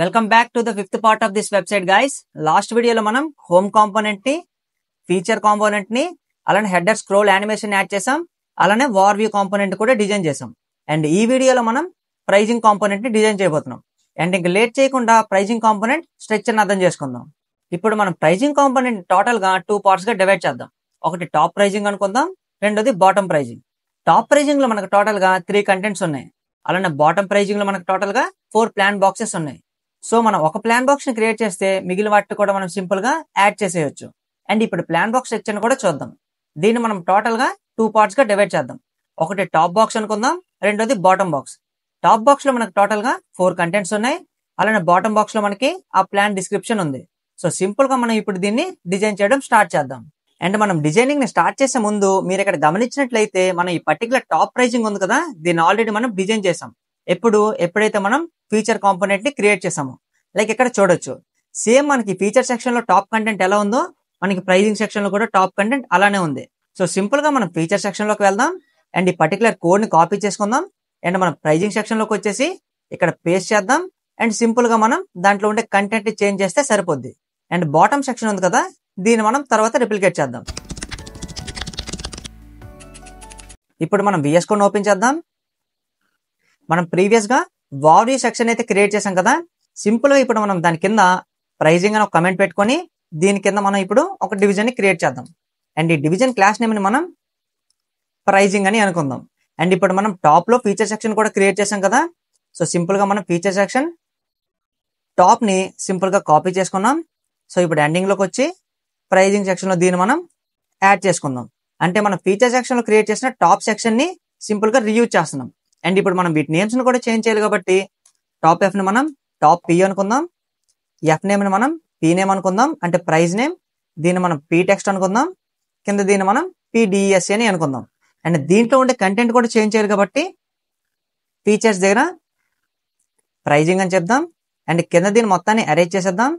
Welcome back to the fifth part of this website guys. Last వీడియోలో మనం home component ని, feature component ని, అలానే హెడర్ స్క్రోల్ యానిమేషన్ యాడ్ చేసాం. అలానే వార్ వ్యూ కాంపోనెంట్ కూడా డిజైన్ చేసాం. అండ్ ఈ వీడియోలో మనం ప్రైజింగ్ కాంపోనెంట్ ని డిజైన్ చేయబోతున్నాం. అండ్ ఇంకా లేట్ చేయకుండా ప్రైజింగ్ కాంపోనెంట్ స్ట్రక్చర్ అర్థం చేసుకుందాం. ఇప్పుడు మనం ప్రైజింగ్ కాంపోనెంట్ టోటల్ గా 2 పార్ట్స్ గా డివైడ్ చేద్దాం. ఒకటి టాప్ ప్రైజింగ్ అనుకుందాం, రెండోది బాటమ్ ప్రైజింగ్. టాప్ ప్రైజింగ్ లో మనకు టోటల్ గా 3 కంటెంట్స్ ఉన్నాయి. అలానే బాటమ్ ప్రైజింగ్ లో మనకు టోటల్ గా 4 ప్లాన్ బాక్సెస్ ఉన్నాయి. సో మనం ఒక ప్లాన్ బాక్స్ ని క్రియేట్ చేస్తే మిగిలిన వాటిని కూడా మనం సింపుల్ గా యాడ్ చేసేయచ్చు. అండ్ ఇప్పుడు ప్లాన్ బాక్స్ సెక్షన్ కూడా చూద్దాం. దీన్ని మనం టోటల్ గా 2 పార్ట్స్ గా డివైడ్ చేద్దాం. ఒకటి టాప్ బాక్స్ అనుకుందాం, రెండోది బాటమ్ బాక్స్. టాప్ బాక్స్ లో మనకు టోటల్ గా 4 కంటెంట్స్ ఉన్నాయి. అలానే బాటమ్ బాక్స్ లో మనకి ఆ ప్లాన్ డిస్క్రిప్షన్ ఉంది. సో సింపుల్ గా మనం ఇప్పుడు దీన్ని డిజైన్ చేయడం స్టార్ట్ చేద్దాం. అండ్ మనం డిజైనింగ్ ని స్టార్ట్ చేసే ముందు మీరు ఇక్కడ గమనించినట్లయితే మనం ఈ పర్టికులర్ టాప్ ప్రైజింగ్ ఉంది కదా, దీన్ని ఆల్రెడీ మనం డిజైన్ చేసాం. ఎప్పుడైతే మనం ఫీచర్ కాంపోనెంట్ ని క్రియేట్ చేసాము. లైక్ ఇక్కడ చూడొచ్చు, సేమ్ మనకి ఫీచర్ సెక్షన్ లో టాప్ కంటెంట్ ఎలా ఉందో మనకి ప్రైజింగ్ సెక్షన్ లో కూడా టాప్ కంటెంట్ అలానే ఉంది. సో సింపుల్ గా మనం ఫీచర్ సెక్షన్ లోకి వెళ్దాం అండ్ ఈ పర్టికులర్ కోడ్ ని కాపీ చేసుకుందాం. అండ్ మనం ప్రైజింగ్ సెక్షన్ లోకి వచ్చేసి ఇక్కడ పేస్ట్ చేద్దాం. అండ్ సింపుల్ గా మనం దాంట్లో ఉండే కంటెంట్ ని చేంజ్ చేస్తే సరిపోద్ది. అండ్ బాటమ్ సెక్షన్ ఉంది కదా, దీన్ని మనం తర్వాత రిప్లికేట్ చేద్దాం. ఇప్పుడు మనం VS కోడ్ ఓపెన్ చేద్దాం. మనం ప్రీవియస్ గా వాల్యూ సెక్షన్ అయితే క్రియేట్ చేసాం కదా, సింపుల్ గా ఇప్పుడు మనం దాని కింద ప్రైజింగ్ అని ఒక కమెంట్ పెట్టుకొని దీని కింద మనం ఇప్పుడు ఒక డివిజన్ ని క్రియేట్ చేద్దాం. అండ్ ఈ డివిజన్ క్లాస్ నేమ్ ని మనం ప్రైజింగ్ అని అనుకుందాం. అండ్ ఇప్పుడు మనం టాప్ లో ఫీచర్ సెక్షన్ కూడా క్రియేట్ చేసాం కదా, సో సింపుల్ గా మనం ఫీచర్ సెక్షన్ టాప్ ని సింపుల్ గా కాపీ చేసుకున్నాం. సో ఇప్పుడు ఎండింగ్ లోకి వచ్చి ప్రైజింగ్ సెక్షన్ లో దీన్ని మనం యాడ్ చేసుకుందాం. అంటే మనం ఫీచర్ సెక్షన్ లో క్రియేట్ చేసిన టాప్ సెక్షన్ ని సింపుల్ గా రీయూజ్ చేస్తున్నాం. అండ్ ఇప్పుడు మనం వీటి నేమ్స్ ని కూడా చేంజ్ చేయాలి కాబట్టి టాప్ ఎఫ్ ని మనం టాప్ పి అనుకుందాం, ఎఫ్ నేమ్ ని మనం పి నేమ్ అనుకుందాం, అంటే ప్రైజ్ నేమ్. దీన్ని మనం పి టెక్స్ట్ అనుకుందాం, కింద దీన్ని మనం PDESC అని అనుకుందాం. అండ్ దీంట్లో ఉండే కంటెంట్ కూడా చేంజ్ చేయాలి కాబట్టి ఫీచర్స్ దగ్గర ప్రైజింగ్ అని చెప్దాం. అండ్ కింద దీన్ని మొత్తాన్ని అరేంజ్ చేసేద్దాం.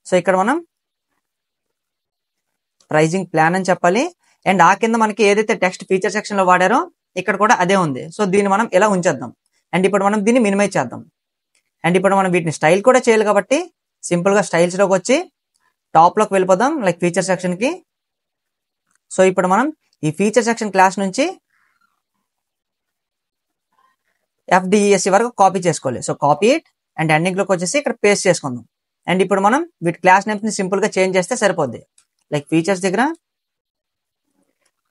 సో ఇక్కడ మనం ప్రైజింగ్ ప్లాన్ అని చెప్పాలి. అండ్ ఆ కింద మనకి ఏదైతే టెక్స్ట్ ఫీచర్ సెక్షన్ లో వాడారో ఇక్కడ కూడా అదే ఉంది. సో దీన్ని మనం ఇలా ఉంచేద్దాం. అండ్ ఇప్పుడు మనం దీన్ని మినిమైజ్ చేద్దాం. అండ్ ఇప్పుడు మనం వీటిని స్టైల్ కూడా చేయాలి కాబట్టి సింపుల్ గా స్టైల్స్ లోకి వచ్చి టాప్ లోకి వెళ్ళిపోదాం, లైక్ ఫీచర్ సెక్షన్ కి. సో ఇప్పుడు మనం ఈ ఫీచర్ సెక్షన్ క్లాస్ నుంచి FDESC వరకు కాపీ చేసుకోవాలి. So copy it and ending లోకి వచ్చేసి ఇక్కడ పేస్ట్ చేసుకుందాం. అండ్ ఇప్పుడు మనం వీటి క్లాస్ నేమ్స్ ని సింపుల్ గా చేంజ్ చేస్తే సరిపోద్ది. లైక్ ఫీచర్స్ దగ్గర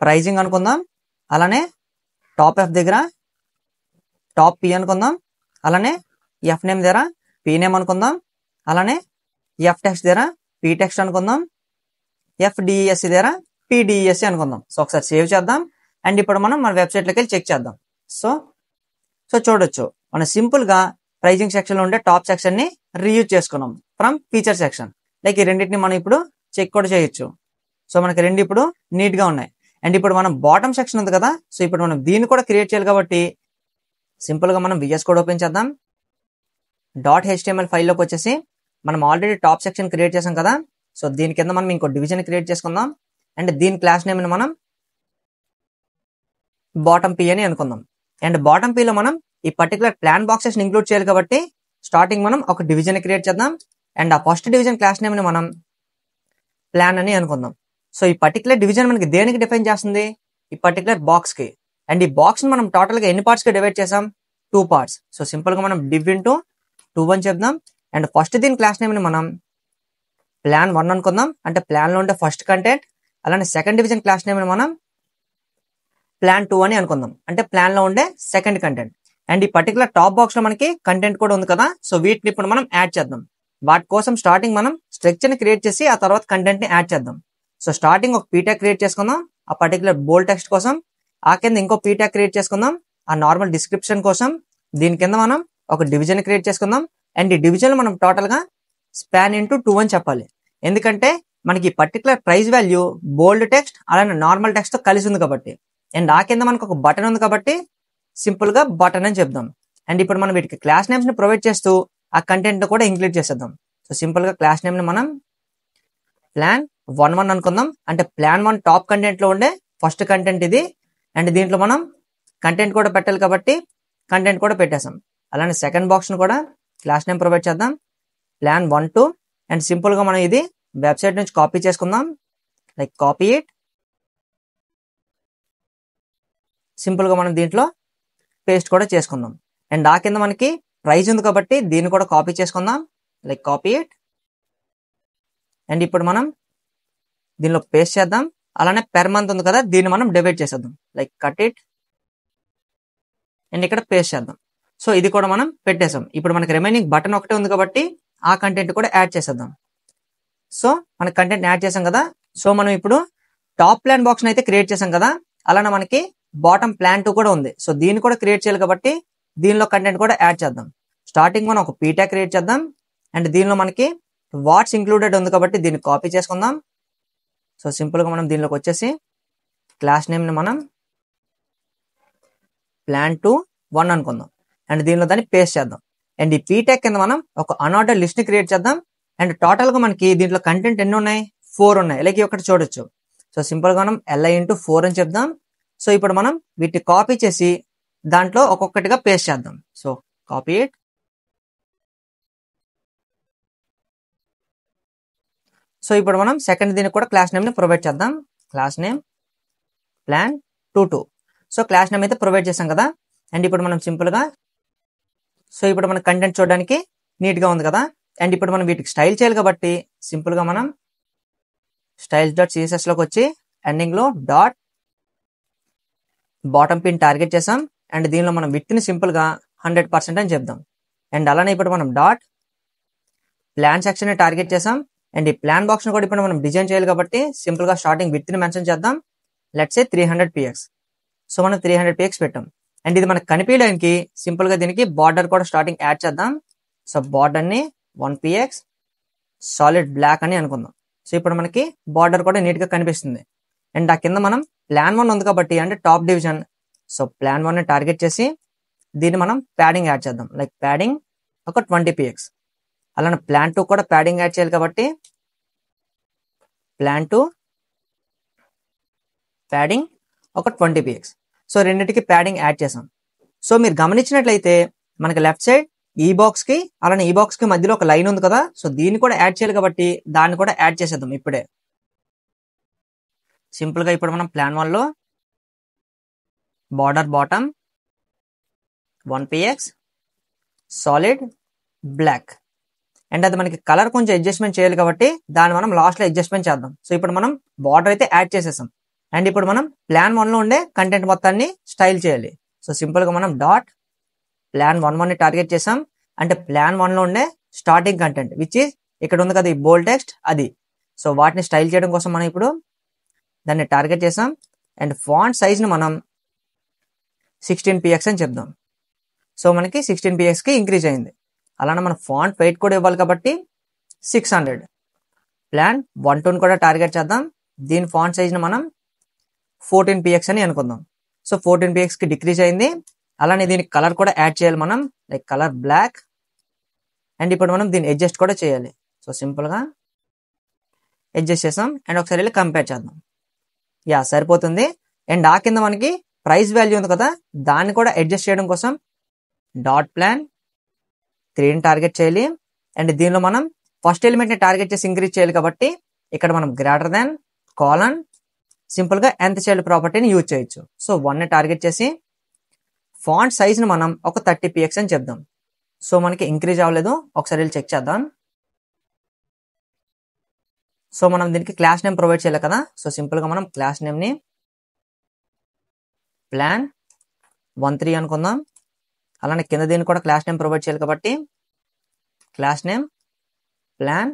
ప్రైజింగ్ అనుకుందాం, అలానే టాప్ ఎఫ్ దగ్గర టాప్ పి అనుకుందాం, అలానే ఎఫ్ నేమ్ దగ్గర పి నేమ్ అనుకుందాం, అలానే ఎఫ్ టెక్స్ట్ దగ్గర పి టెక్స్ట్ అనుకుందాం, FDESC దగ్గర PDESC అనుకుందాం. సో ఒకసారి సేవ్ చేద్దాం. అండ్ ఇప్పుడు మనం మన వెబ్సైట్ లోకి వెళ్ళి చెక్ చేద్దాం. సో చూడొచ్చు, మనం సింపుల్ గా ప్రైజింగ్ సెక్షన్ లో ఉండే టాప్ సెక్షన్ ని రీయూజ్ చేసుకున్నాం ఫ్రమ్ ఫీచర్ సెక్షన్. లైక్ ఈ రెండింటిని మనం ఇప్పుడు చెక్ కూడా చేయొచ్చు. సో మనకి రెండు ఇప్పుడు నీట్ గా ఉన్నాయి. అండ్ ఇప్పుడు మనం బాటమ్ సెక్షన్ ఉంది కదా, సో ఇప్పుడు మనం దీన్ని కూడా క్రియేట్ చేయాలి కాబట్టి సింపుల్ గా మనం VS కోడ్ ఓపెన్ చేద్దాం. .html ఫైల్ లోకి వచ్చేసి మనం ఆల్రెడీ టాప్ సెక్షన్ క్రియేట్ చేసాం కదా, సో దీని కింద మనం ఇంకో డివిజన్ క్రియేట్ చేసుకుందాం. అండ్ దీని క్లాస్ నేమ్ ని మనం బాటమ్ పి అని అనుకుందాం. అండ్ బాటమ్ పి లో మనం ఈ పర్టికులర్ ప్లాన్ బాక్సెస్ ని ఇంక్లూడ్ చేయాలి కాబట్టి స్టార్టింగ్ మనం ఒక డివిజన్ క్రియేట్ చేద్దాం. అండ్ ఆ ఫస్ట్ డివిజన్ క్లాస్ నేమ్ ని మనం ప్లాన్ అని అనుకుందాం. సో ఈ పర్టికులర్ డివిజన్ మనకి దేనికి డిఫైన్ చేస్తుంది? ఈ పర్టికులర్ బాక్స్ కి. అండ్ ఈ బాక్స్ ని మనం టోటల్ గా ఎన్ని పార్ట్స్ గా డివైడ్ చేసాం? 2 పార్ట్స్. సో సింపుల్ గా మనం div into 2 అని చెప్దాం. అండ్ ఫస్ట్ దీని క్లాస్ నేమ్ ని మనం ప్లాన్ 1 అనుకుందాం, అంటే ప్లాన్ లో ఉండే ఫస్ట్ కంటెంట్. అలానే సెకండ్ డివిజన్ క్లాస్ నేమ్ ని మనం ప్లాన్ 2 అని అనుకుందాం, అంటే ప్లాన్ లో ఉండే సెకండ్ కంటెంట్. అండ్ ఈ పర్టికులర్ టాప్ బాక్స్ లో మనకి కంటెంట్ కూడా ఉంది కదా, సో వీటిని ఇప్పుడు మనం యాడ్ చేద్దాం. వాటి కోసం స్టార్టింగ్ మనం స్ట్రక్చర్ ని క్రియేట్ చేసి ఆ తర్వాత కంటెంట్ ని యాడ్ చేద్దాం. సో స్టార్టింగ్ ఒక పీటాగ్ క్రియేట్ చేసుకుందాం ఆ పర్టికులర్ బోల్డ్ టెక్స్ట్ కోసం. ఆ కింద ఇంకో పీటాగ్ క్రియేట్ చేసుకుందాం ఆ నార్మల్ డిస్క్రిప్షన్ కోసం. దీని కింద మనం ఒక డివిజన్ క్రియేట్ చేసుకుందాం. అండ్ ఈ డివిజన్ లో మనం టోటల్ గా స్పాన్ ఇంటూ 2 అని చెప్పాలి. ఎందుకంటే మనకి పర్టికులర్ ప్రైస్ వాల్యూ బోల్డ్ టెక్స్ట్ అలానే నార్మల్ టెక్స్ట్ తో కలిసి ఉంది కాబట్టి. అండ్ ఆ కింద మనకు ఒక బటన్ ఉంది కాబట్టి సింపుల్ గా బటన్ అని చెప్దాం. అండ్ ఇప్పుడు మనం వీటికి క్లాస్ నేమ్స్ ని ప్రొవైడ్ చేస్తూ ఆ కంటెంట్ ని కూడా ఇంక్లూడ్ చేసేద్దాం. సో సింపుల్ గా క్లాస్ నేమ్ ని మనం ప్లాన్ 1 అనుకుందాం, అంటే ప్లాన్ 1 టాప్ కంటెంట్ లో ఉండే ఫస్ట్ కంటెంట్ ఇది. అండ్ దీంట్లో మనం కంటెంట్ కూడా పెట్టాలి కాబట్టి కంటెంట్ కూడా పెట్టేసాం. అలానే సెకండ్ బాక్స్ ను కూడా క్లాస్ నేమ్ ప్రొవైడ్ చేద్దాం, ప్లాన్ 1, 2 అండ్ సింపుల్గా మనం ఇది వెబ్సైట్ నుంచి కాపీ చేసుకుందాం. లైక్ కాపీ ఇట్, సింపుల్గా మనం దీంట్లో పేస్ట్ కూడా చేసుకుందాం. అండ్ ఆ కింద మనకి ప్రైస్ ఉంది కాబట్టి దీన్ని కూడా కాపీ చేసుకుందాం. లైక్ కాపీ ఇట్ అండ్ ఇప్పుడు మనం దీనిలో పేస్ట్ చేద్దాం. అలానే పెర్ మంత్ ఉంది కదా, దీన్ని మనం డివైడ్ చేసేద్దాం. లైక్ కట్ ఇట్ అండ్ ఇక్కడ పేస్ట్ చేద్దాం. సో ఇది కూడా మనం పెట్టేసాం. ఇప్పుడు మనకి రిమైనింగ్ బటన్ ఒకటే ఉంది కాబట్టి ఆ కంటెంట్ కూడా యాడ్ చేసేద్దాం. సో మన కంటెంట్ యాడ్ చేసాం కదా. సో మనం ఇప్పుడు టాప్ ప్లాన్ బాక్స్ అయితే క్రియేట్ చేసాం కదా, అలానే మనకి బాటమ్ ప్లాన్ 2 కూడా ఉంది. సో దీన్ని కూడా క్రియేట్ చేయాలి కాబట్టి దీనిలో కంటెంట్ కూడా యాడ్ చేద్దాం. స్టార్టింగ్ మనం ఒక పీటా క్రియేట్ చేద్దాం అండ్ దీనిలో మనకి వాట్స్ ఇంక్లూడెడ్ ఉంది కాబట్టి దీన్ని కాపీ చేసుకుందాం. సో సింపుల్గా మనం దీనిలోకి వచ్చేసి క్లాస్ నేమ్ని మనం ప్లాన్ 2 1 అనుకుందాం అండ్ దీనిలో దాన్ని పేస్ట్ చేద్దాం. అండ్ ఈ పీటాక్ కింద మనం ఒక అన్ఆర్డర్ లిస్ట్ ని క్రియేట్ చేద్దాం. అండ్ టోటల్ గా మనకి దీంట్లో కంటెంట్ ఎన్ని ఉన్నాయి, 4 ఉన్నాయి. లైక్ ఒకటి చూడొచ్చు. సో సింపుల్ గా మనం li/4 అని చెప్దాం. సో ఇప్పుడు మనం వీటిని కాపీ చేసి దాంట్లో ఒక్కొక్కటిగా పేస్ట్ చేద్దాం. సో కాపీ ఇట్, సో ఇప్పుడు మనం సెకండ్ దీనికి కూడా క్లాస్ నేమ్ ని ప్రొవైడ్ చేద్దాం. Class name plan 2. So class name అయితే ప్రొవైడ్ చేసాం కదా. అండ్ ఇప్పుడు మనం సింపుల్ గా, సో ఇప్పుడు మన కంటెంట్ చూడడానికి నీట్ గా ఉంది కదా. అండ్ ఇప్పుడు మనం వీటికి స్టైల్ చేయాలి కాబట్టి సింపుల్ గా మనం styles.css లోకి వచ్చి ఎండింగ్ లో డాట్ బాటమ్ పిన్ టార్గెట్ చేసాం. అండ్ దీనిలో మనం విత్ ని సింపుల్ గా 100% అని చెప్దాం. అండ్ అలానే ఇప్పుడు మనం డాట్ ప్లాన్ సెక్షన్ ని టార్గెట్ చేసాం. అండ్ ఈ ప్లాన్ బాక్స్ ని కూడా ఇప్పుడు మనం డిజైన్ చేయాలి కాబట్టి సింపుల్ గా స్టార్టింగ్ విత్ ని మెన్షన్ చేద్దాం. Let's say 300 px. సో మనం 300 px పెట్టాం. అండ్ ఇది మనకు కనిపించడానికి సింపుల్ గా దీనికి బార్డర్ కూడా స్టార్టింగ్ యాడ్ చేద్దాం. సో బార్డర్ ని 1 px సాలిడ్ బ్లాక్ అని అనుకుందాం. సో ఇప్పుడు మనకి బార్డర్ కూడా నీట్ గా కనిపిస్తుంది. అండ్ ఆ కింద మనం ప్లాన్ 1 ఉంది కాబట్టి అంటే టాప్ డివిజన్, సో ప్లాన్ 1 ని టార్గెట్ చేసి దీన్ని మనం ప్యాడింగ్ యాడ్ చేద్దాం. లైక్ ప్యాడింగ్ ఒక 20 px. అలానే ప్లాన్ 2 కూడా ప్యాడింగ్ యాడ్ చేయాలి కాబట్టి ప్లాన్ 2 ప్యాడింగ్ ఒక 20 px. సో రెండింటికి ప్యాడింగ్ యాడ్ చేసాం. సో మీరు గమనించినట్లయితే మనకి లెఫ్ట్ సైడ్ ఈ బాక్స్ కి అలానే ఈ బాక్స్ కి మధ్యలో ఒక లైన్ ఉంది కదా. సో దీన్ని కూడా యాడ్ చేయాలి కాబట్టి దాన్ని కూడా యాడ్ చేసేద్దాం ఇప్పుడే. సింపుల్ గా ఇప్పుడు మనం ప్లాన్ 1 లో border bottom 1 px solid black. And అది మనకి కలర్ కొంచెం అడ్జస్ట్మెంట్ చేయాలి కాబట్టి దాన్ని మనం లాస్ట్ లో అడ్జస్ట్మెంట్ చేద్దాం. సో ఇప్పుడు మనం బార్డర్ అయితే యాడ్ చేసేసాం. అండ్ ఇప్పుడు మనం ప్లాన్ 1 లో ఉండే కంటెంట్ మొత్తాన్ని స్టైల్ చేయాలి. సో సింపుల్ గా మనం డాట్ ప్లాన్ 1 ని టార్గెట్ చేసాం. అంటే ప్లాన్ 1 లో ఉండే స్టార్టింగ్ కంటెంట్ విచ్ ఈస్ ఇక్కడ ఉంది కదా ఈ బోల్డ్ టెక్స్ట్ అది. సో వాటిని స్టైల్ చేయడం కోసం మనం ఇప్పుడు దాన్ని టార్గెట్ చేసాం. అండ్ ఫాంట్ సైజ్ ని మనం 16 px అని చెప్దాం. సో మనకి 16 px కి ఇంక్రీజ్ అయింది. అలానే మనం ఫాంట్ వెయిట్ కూడా ఇవ్వాలి కాబట్టి 600. ప్లాన్ 1 కూడా టార్గెట్ చేద్దాం. దీని ఫాంట్ సైజ్ ని మనం 14 px అని అనుకుందాం. సో 14 px కి డిక్రీజ్ అయింది. అలానే దీనికి కలర్ కూడా యాడ్ చేయాలి మనం, లైక్ కలర్ బ్లాక్. అండ్ ఇప్పుడు మనం దీన్ని అడ్జస్ట్ కూడా చేయాలి. సో సింపుల్ గా అడ్జస్ట్ చేసాం. అండ్ ఒకసారి వెళ్ళి కంపేర్ చేద్దాం. యా సరిపోతుంది. అండ్ ఆ కింద మనకి ప్రైస్ వాల్యూ ఉంది కదా, దాన్ని కూడా అడ్జస్ట్ చేయడం కోసం డాట్ ప్లాన్ 3 టార్గెట్ చేయాలి. అండ్ దీనిలో మనం ఫస్ట్ ఎలిమెంట్ ని టార్గెట్ చేసి ఇంక్రీజ్ చేయాలి కాబట్టి ఇక్కడ మనం గ్రేటర్ దాన్ కాలన్ సింపుల్ గా nth చైల్డ్ ప్రాపర్టీని యూజ్ చేయొచ్చు. సో 1 ని టార్గెట్ చేసి ఫాంట్ సైజ్ ని మనం ఒక 30 px అని చెప్దాం. సో మనకి ఇంక్రీజ్ అవ్వలేదు, ఒకసారి వెళ్ళి చెక్ చేద్దాం. సో మనం దీనికి క్లాస్ నేమ్ ప్రొవైడ్ చేయాలి కదా. సో సింపుల్ గా మనం క్లాస్ నేమ్ ని ప్లాన్ 13 అనుకుందాం. అలానే కింద దీన్ని కూడా క్లాస్ నేమ్ ప్రొవైడ్ చేయాలి కాబట్టి క్లాస్ నేమ్ ప్లాన్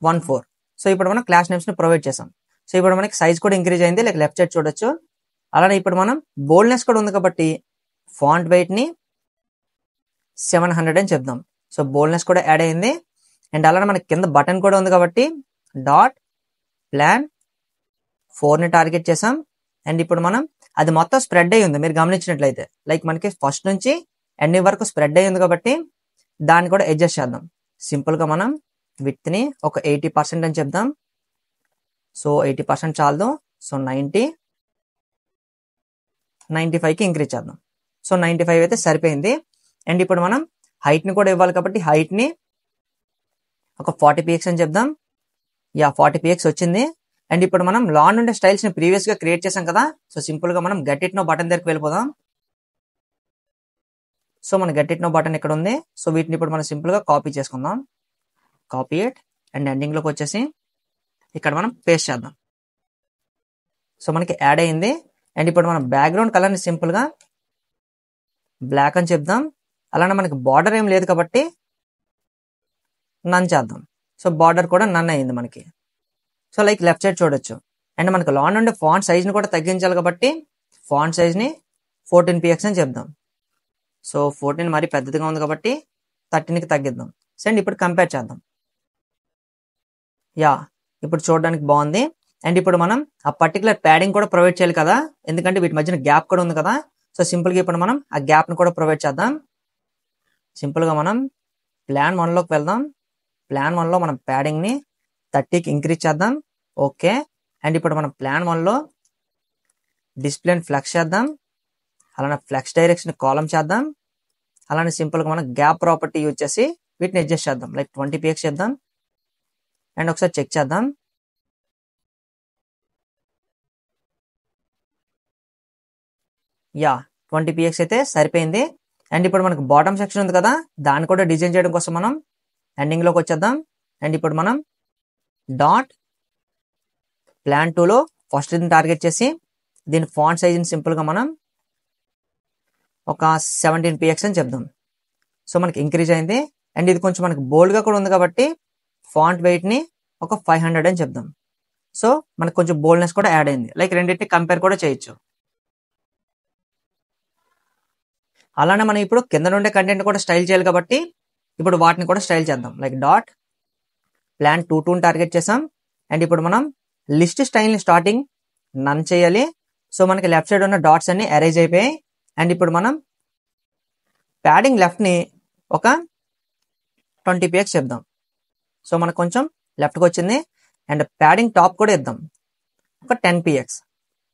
14. సో ఇప్పుడు మనం క్లాస్ నేమ్స్ ని ప్రొవైడ్ చేసాం. సో ఇప్పుడు మనకి సైజ్ కూడా ఇంక్రీజ్ అయింది, లైక్ లెఫ్ట్ సైడ్ చూడొచ్చు. అలానే ఇప్పుడు మనం బోల్డ్నెస్ కూడా ఉంది కాబట్టి ఫాంట్ వెయిట్ ని 700 అని చెప్దాం. సో బోల్డ్నెస్ కూడా యాడ్ అయింది. అండ్ అలానే మనకి కింద బటన్ కూడా ఉంది కాబట్టి డాట్ ప్లాన్ 4 ని టార్గెట్ చేసాం. అండ్ ఇప్పుడు మనం అది మొత్తం స్ప్రెడ్ అయ్యి ఉంది మీరు గమనించినట్లయితే, లైక్ మనకి ఫస్ట్ నుంచి ఎండింగ్ వరకు స్ప్రెడ్ అయ్యి ఉంది కాబట్టి దాన్ని కూడా అడ్జస్ట్ చేద్దాం. సింపుల్ గా మనం విత్ ని ఒక 80% అని చెప్దాం. సో 80% చాలదు. సో 95కి ఇంక్రీజ్ చేద్దాం. సో 95 అయితే సరిపోయింది. అండ్ ఇప్పుడు మనం హైట్ని కూడా ఇవ్వాలి కాబట్టి హైట్ని ఒక 40 px అని చెప్దాం. 40 px వచ్చింది. అండ్ ఇప్పుడు మనం లాన్ ఉండే స్టైల్స్ని ప్రీవియస్గా క్రియేట్ చేసాం కదా, సో సింపుల్గా మనం గెట్ ఇట్ నో బటన్ దగ్గరికి వెళ్ళిపోదాం. సో మన గెట్ ఇట్ నో బటన్ ఇక్కడ ఉంది. సో వీటిని ఇప్పుడు మనం సింపుల్గా కాపీ చేసుకుందాం. కాపీ ఇట్ అండ్ ఎండింగ్లోకి వచ్చేసి ఇక్కడ మనం పేస్ట్ చేద్దాం. సో మనకి యాడ్ అయింది. అండ్ ఇప్పుడు మనం బ్యాక్గ్రౌండ్ కలర్ని సింపుల్గా బ్లాక్ అని చెప్దాం. అలానే మనకి బార్డర్ ఏం లేదు కాబట్టి నన్ చేద్దాం. సో బార్డర్ కూడా నన్ అయింది మనకి. సో లైక్ లెఫ్ట్ సైడ్ చూడొచ్చు. అండ్ మనకి లాన్ ఉండే ఫాంట్ సైజ్ని కూడా తగ్గించాలి కాబట్టి ఫాంట్ సైజ్ని 14 px అని చెప్దాం. సో 14 మరీ పెద్దదిగా ఉంది కాబట్టి 13కి తగ్గిద్దాం. సో అండ్ ఇప్పుడు కంపేర్ చేద్దాం. ఇప్పుడు చూడడానికి బాగుంది. అండ్ ఇప్పుడు మనం ఆ పర్టికులర్ ప్యాడింగ్ కూడా ప్రొవైడ్ చేయాలి కదా, ఎందుకంటే వీటి మధ్యన గ్యాప్ కూడా ఉంది కదా. సో సింపుల్గా ఇప్పుడు మనం ఆ గ్యాప్ని కూడా ప్రొవైడ్ చేద్దాం. సింపుల్గా మనం ప్లాన్ 1లోకి వెళ్దాం. ప్లాన్ 1లో మనం ప్యాడింగ్ని 30కి ఇంక్రీజ్ చేద్దాం. ఓకే. అండ్ ఇప్పుడు మనం ప్లాన్ 1లో డిస్ప్లేని ఫ్లెక్స్ చేద్దాం. అలానే ఫ్లెక్స్ డైరెక్షన్ కాలం చేద్దాం. అలానే సింపుల్గా మనం గ్యాప్ ప్రాపర్టీ యూజ్ చేసి వీటిని అడ్జస్ట్ చేద్దాం. లైక్ 20 px చేద్దాం. అండ్ ఒకసారి చెక్ చేద్దాం. 20 px అయితే సరిపోయింది. అండ్ ఇప్పుడు మనకు బాటమ్ సెక్షన్ ఉంది కదా, దాన్ని కూడా డిజైన్ చేయడం కోసం మనం ఎండింగ్లోకి వచ్చేద్దాం. అండ్ ఇప్పుడు మనం డాట్ ప్లాన్ 2లో ఫస్ట్ దీన్ని టార్గెట్ చేసి దీని ఫాంట్ సైజ్ని సింపుల్గా మనం ఒక 17 px అని చెప్దాం. సో మనకి ఇంక్రీజ్ అయింది. అండ్ ఇది కొంచెం మనకి బోల్డ్గా కూడా ఉంది కాబట్టి ఫాంట్ వెయిట్ని ఒక 500 అని చెప్దాం. సో మనకు కొంచెం బోల్డ్నెస్ కూడా యాడ్ అయింది. లైక్ రెండింటిని కంపేర్ కూడా చేయొచ్చు. అలానే మనం ఇప్పుడు కింద నుండే కంటెంట్ కూడా స్టైల్ చేయాలి కాబట్టి ఇప్పుడు వాటిని కూడా స్టైల్ చేద్దాం. లైక్ డాట్ ప్లాన్ 2 టార్గెట్ చేసాం. అండ్ ఇప్పుడు మనం లిస్ట్ స్టైల్ని స్టార్టింగ్ నన్ చేయాలి. సో మనకి లెఫ్ట్ సైడ్ ఉన్న డాట్స్ అన్ని అరేంజ్ అయిపోయాయి. అండ్ ఇప్పుడు మనం ప్యాడింగ్ లెఫ్ట్ని ఒక 20 px చెప్దాం. సో మనకు కొంచెం లెఫ్ట్కి వచ్చింది. అండ్ ప్యాడింగ్ టాప్ కూడా ఇద్దాం ఒక 10 px.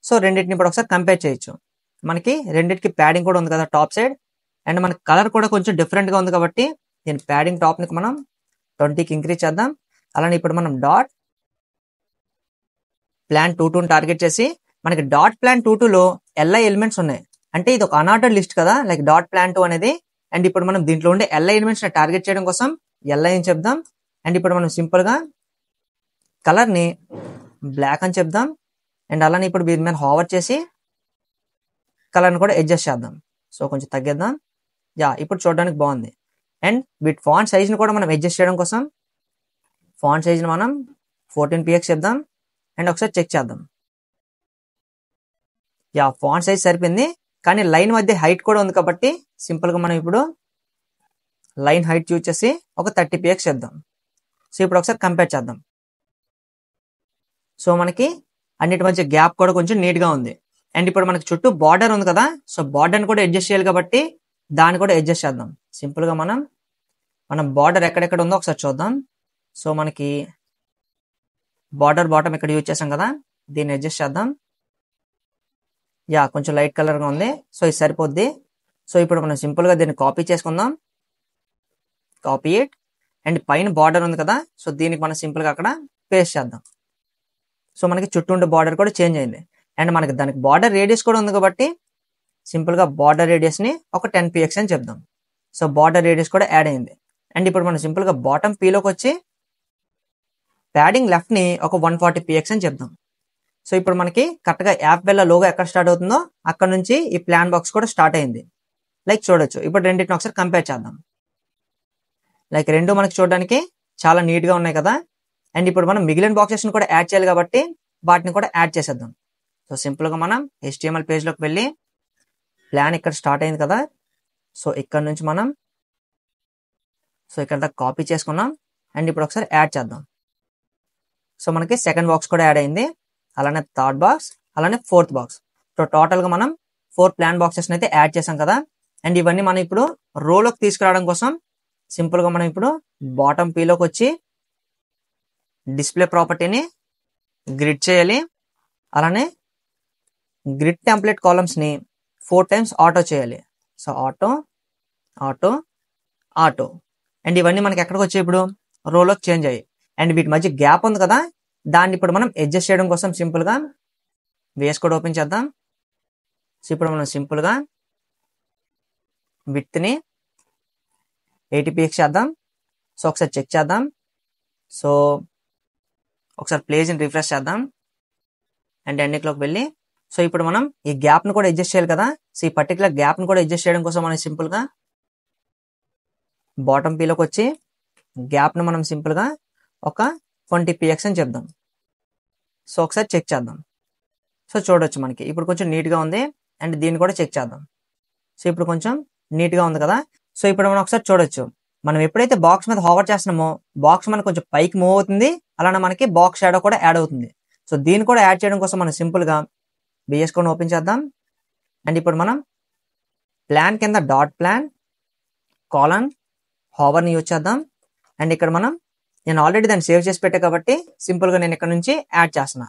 సో రెండింటిని ఇప్పుడు ఒకసారి కంపేర్ చేయొచ్చు. మనకి రెండింటికి ప్యాడింగ్ కూడా ఉంది కదా టాప్ సైడ్. అండ్ మనకి కలర్ కూడా కొంచెం డిఫరెంట్గా ఉంది కాబట్టి దీని ప్యాడింగ్ టాప్ని మనం 20కి ఇంక్రీజ్ చేద్దాం. అలానే ఇప్పుడు మనం డాట్ ప్లాన్ 2 టార్గెట్ చేసి మనకి డాట్ ప్లాన్ 2లో LI ఎలిమెంట్స్ ఉన్నాయి. అంటే ఇది ఒక అన్ఆర్డర్డ్ లిస్ట్ కదా, లైక్ డాట్ ప్లాన్ 2 అనేది. అండ్ ఇప్పుడు మనం దీంట్లో ఉండే LI ఎలిమెంట్స్ని టార్గెట్ చేయడం కోసం LI అని చెప్దాం. అండ్ ఇప్పుడు మనం సింపుల్గా కలర్ని బ్లాక్ అని చెప్దాం. అండ్ అలానే ఇప్పుడు దీని మీద హావర్ చేసి కలర్ని కూడా అడ్జస్ట్ చేద్దాం. సో కొంచెం తగ్గిద్దాం. ఇప్పుడు చూడడానికి బాగుంది. అండ్ వీటి ఫాంట్ సైజ్ని కూడా మనం అడ్జస్ట్ చేయడం కోసం ఫాంట్ సైజ్ని మనం 14 px చెప్దాం. అండ్ ఒకసారి చెక్ చేద్దాం. ఫాంట్ సైజ్ సరిపోయింది. కానీ లైన్ మధ్య హైట్ కూడా ఉంది కాబట్టి సింపుల్గా మనం ఇప్పుడు లైన్ హైట్ యూజ్ చేసి ఒక 30 px చేద్దాం. సో ఇప్పుడు ఒకసారి కంపేర్ చేద్దాం. సో మనకి అన్నిటి మధ్య గ్యాప్ కూడా కొంచెం నీట్గా ఉంది. అండ్ ఇప్పుడు మనకి చుట్టూ బార్డర్ ఉంది కదా, సో బార్డర్ని కూడా అడ్జస్ట్ చేయాలి కాబట్టి దాన్ని కూడా అడ్జస్ట్ చేద్దాం. సింపుల్గా మనం బార్డర్ ఎక్కడెక్కడ ఉందో ఒకసారి చూద్దాం. సో మనకి బార్డర్ బాటమ్ ఇక్కడ యూజ్ చేసాం కదా, దీన్ని అడ్జస్ట్ చేద్దాం. కొంచెం లైట్ కలర్గా ఉంది. సో ఇది సరిపోద్ది. సో ఇప్పుడు మనం సింపుల్గా దీన్ని కాపీ చేసుకుందాం. Copy it. అండ్ పైన బార్డర్ ఉంది కదా, సో దీనికి మనం సింపుల్గా అక్కడ పేస్ట్ చేద్దాం. సో మనకి చుట్టూ ఉండే బార్డర్ కూడా చేంజ్ అయింది. అండ్ మనకి దానికి బార్డర్ రేడియస్ కూడా ఉంది కాబట్టి సింపుల్గా బార్డర్ రేడియస్ని ఒక 10 px అని చెప్దాం. సో బార్డర్ రేడియస్ కూడా యాడ్ అయింది. అండ్ ఇప్పుడు మనం సింపుల్గా బాటమ్ పీలోకి వచ్చి ప్యాడింగ్ లెఫ్ట్ని ఒక 140 px అని చెప్దాం. సో ఇప్పుడు మనకి కరెక్ట్గా యాప్ బెల్ల లోగో ఎక్కడ స్టార్ట్ అవుతుందో అక్కడ నుంచి ఈ ప్లాన్ బాక్స్ కూడా స్టార్ట్ అయింది. లైక్ చూడొచ్చు. ఇప్పుడు రెండింటిని ఒకసారి కంపేర్ చేద్దాం. లైక్ రెండు మనకి చూడడానికి చాలా నీట్గా ఉన్నాయి కదా. అండ్ ఇప్పుడు మనం మిగిలిన బాక్సెస్ని కూడా యాడ్ చేయాలి కాబట్టి వాటిని కూడా యాడ్ చేసేద్దాం. సో సింపుల్గా మనం HTML పేజ్లోకి వెళ్ళి ప్లాన్ ఇక్కడ స్టార్ట్ అయింది కదా, సో ఇక్కడ నుంచి మనం ఇక్కడ దాకా కాపీ చేసుకున్నాం. అండ్ ఇప్పుడు ఒకసారి యాడ్ చేద్దాం. సో మనకి సెకండ్ బాక్స్ కూడా యాడ్ అయింది. అలానే థర్డ్ బాక్స్, అలానే ఫోర్త్ బాక్స్. సో టోటల్గా మనం 4 ప్లాన్ బాక్సెస్ని అయితే యాడ్ చేసాం కదా. అండ్ ఇవన్నీ మనం ఇప్పుడు రోలోకి తీసుకురావడం కోసం సింపుల్గా మనం ఇప్పుడు బాటమ్ పీలోకి వచ్చి డిస్ప్లే ప్రాపర్టీని గ్రిడ్ చేయాలి. అలానే గ్రిడ్ టెంప్లెట్ కాలమ్స్ని 4 times ఆటో చేయాలి. So auto auto auto. And ఇవన్నీ మనకి ఎక్కడికి వచ్చాయి ఇప్పుడు రోలోకి చేంజ్ అయ్యాయి. అండ్ వీటి మధ్య గ్యాప్ ఉంది కదా, దాన్ని ఇప్పుడు మనం అడ్జస్ట్ చేయడం కోసం సింపుల్గా వేస్ కోడ్ ఓపెన్ చేద్దాం. సో ఇప్పుడు మనం సింపుల్గా విడ్త్ని 80px చేద్దాం. సో ఒకసారి చెక్ చేద్దాం. సో ఒకసారి ప్లేస్ని రిఫ్రెష్ చేద్దాం అండ్ ఎండింగ్లోకి వెళ్ళి, సో ఇప్పుడు మనం ఈ గ్యాప్ను కూడా అడ్జస్ట్ చేయాలి కదా. సో ఈ పర్టికులర్ గ్యాప్ను కూడా అడ్జస్ట్ చేయడం కోసం మనం సింపుల్గా బాటమ్ పీలోకి వచ్చి గ్యాప్ను మనం సింపుల్గా ఒక 20px అని చెప్దాం. సో ఒకసారి చెక్ చేద్దాం. సో చూడొచ్చు మనకి ఇప్పుడు కొంచెం నీట్గా ఉంది. అండ్ దీన్ని కూడా చెక్ చేద్దాం. సో ఇప్పుడు కొంచెం నీట్గా ఉంది కదా. సో ఇప్పుడు మనం ఒకసారి చూడొచ్చు, మనం ఎప్పుడైతే బాక్స్ మీద హోవర్ చేస్తున్నామో బాక్స్ మనకు కొంచెం పైకి మూవ్ అవుతుంది, అలానే మనకి బాక్స్ షాడో కూడా యాడ్ అవుతుంది. సో దీన్ని కూడా యాడ్ చేయడం కోసం మనం సింపుల్గా బిఎస్ కోడ్ ఓపెన్ చేద్దాం. అండ్ ఇప్పుడు మనం ప్లాన్ కింద డాట్ ప్లాన్ కాలన్ హోవర్ని యూజ్ చేద్దాం. అండ్ ఇక్కడ నేను ఆల్రెడీ దాన్ని సేవ్ చేసి పెట్టా కాబట్టి సింపుల్గా నేను ఇక్కడ నుంచి యాడ్ చేస్తున్నా.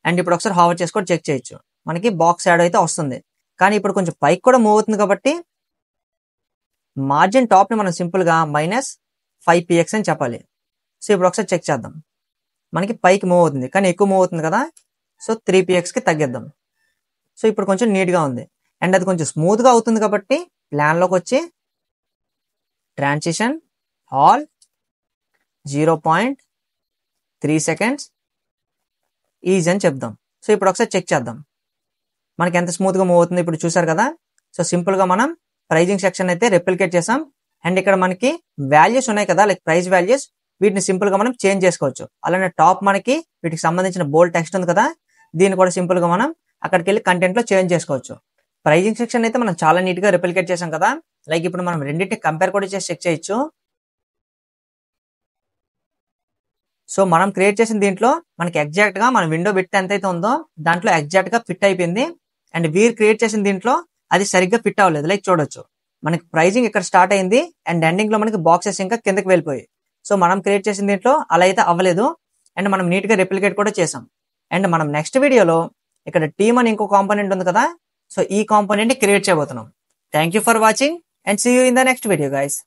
అండ్ ఇప్పుడు ఒకసారి హోవర్ చేసి కూడా చెక్ చేయొచ్చు, మనకి బాక్స్ యాడ్ అయితే వస్తుంది. కానీ ఇప్పుడు కొంచెం పైకి కూడా మూవ్ అవుతుంది కాబట్టి మార్జిన్ టాప్ని మనం సింపుల్గా -5px అని చెప్పాలి. సో ఇప్పుడు ఒకసారి చెక్ చేద్దాం, మనకి పైకి మూవ్ అవుతుంది కానీ ఎక్కువ మూవ్ అవుతుంది కదా. సో 3pxకి తగ్గిద్దాం. సో ఇప్పుడు కొంచెం నీట్గా ఉంది. అండ్ అది కొంచెం స్మూత్గా అవుతుంది కాబట్టి ప్లాన్లోకి వచ్చి ట్రాన్సిషన్ ఆల్ 0.3 seconds ఈజ్ అని చెప్దాం. సో ఇప్పుడు ఒకసారి చెక్ చేద్దాం, మనకి ఎంత స్మూత్గా మూవ్ అవుతుంది ఇప్పుడు చూసారు కదా. సో సింపుల్గా మనం ప్రైజింగ్ సెక్షన్ అయితే రెప్లికేట్ చేసాం. అండ్ ఇక్కడ మనకి వాల్యూస్ ఉన్నాయి కదా, లైక్ ప్రైస్ వాల్యూస్, వీటిని సింపుల్గా మనం చేంజ్ చేసుకోవచ్చు. అలానే టాప్ మనకి వీటికి సంబంధించిన బోల్డ్ టెక్స్ట్ ఉంది కదా, దీన్ని కూడా సింపుల్గా మనం అక్కడికి వెళ్ళి కంటెంట్లో చేంజ్ చేసుకోవచ్చు. ప్రైజింగ్ సెక్షన్ అయితే మనం చాలా నీట్గా రెప్లికేట్ చేసాం కదా. లైక్ ఇప్పుడు మనం రెండింటిని కంపేర్ కూడా చేసి చెక్ చేయొచ్చు. సో మనం క్రియేట్ చేసిన దీంట్లో మనకి ఎగ్జాక్ట్గా మన విండో విడ్త్ ఎంతైతే ఉందో దాంట్లో ఎగ్జాక్ట్గా ఫిట్ అయిపోయింది. అండ్ వీరు క్రియేట్ చేసిన దీంట్లో అది సరిగ్గా ఫిట్ అవ్వలేదు. లైక్ చూడొచ్చు, మనకి ప్రైజింగ్ ఇక్కడ స్టార్ట్ అయింది అండ్ ఎండింగ్లో మనకి బాక్సెస్ ఇంకా కిందకి వెళ్ళిపోయి. సో మనం క్రియేట్ చేసిన దీంట్లో అలా అయితే అవ్వలేదు. అండ్ మనం నీట్గా రెప్లికేట్ కూడా చేసాం. అండ్ మనం నెక్స్ట్ వీడియోలో ఇక్కడ టీమ్ అని ఇంకో కాంపోనెంట్ ఉంది కదా, సో ఈ కాంపోనెంట్ని క్రియేట్ చేయబోతున్నాం. Thank you for watching and see you in the next video guys.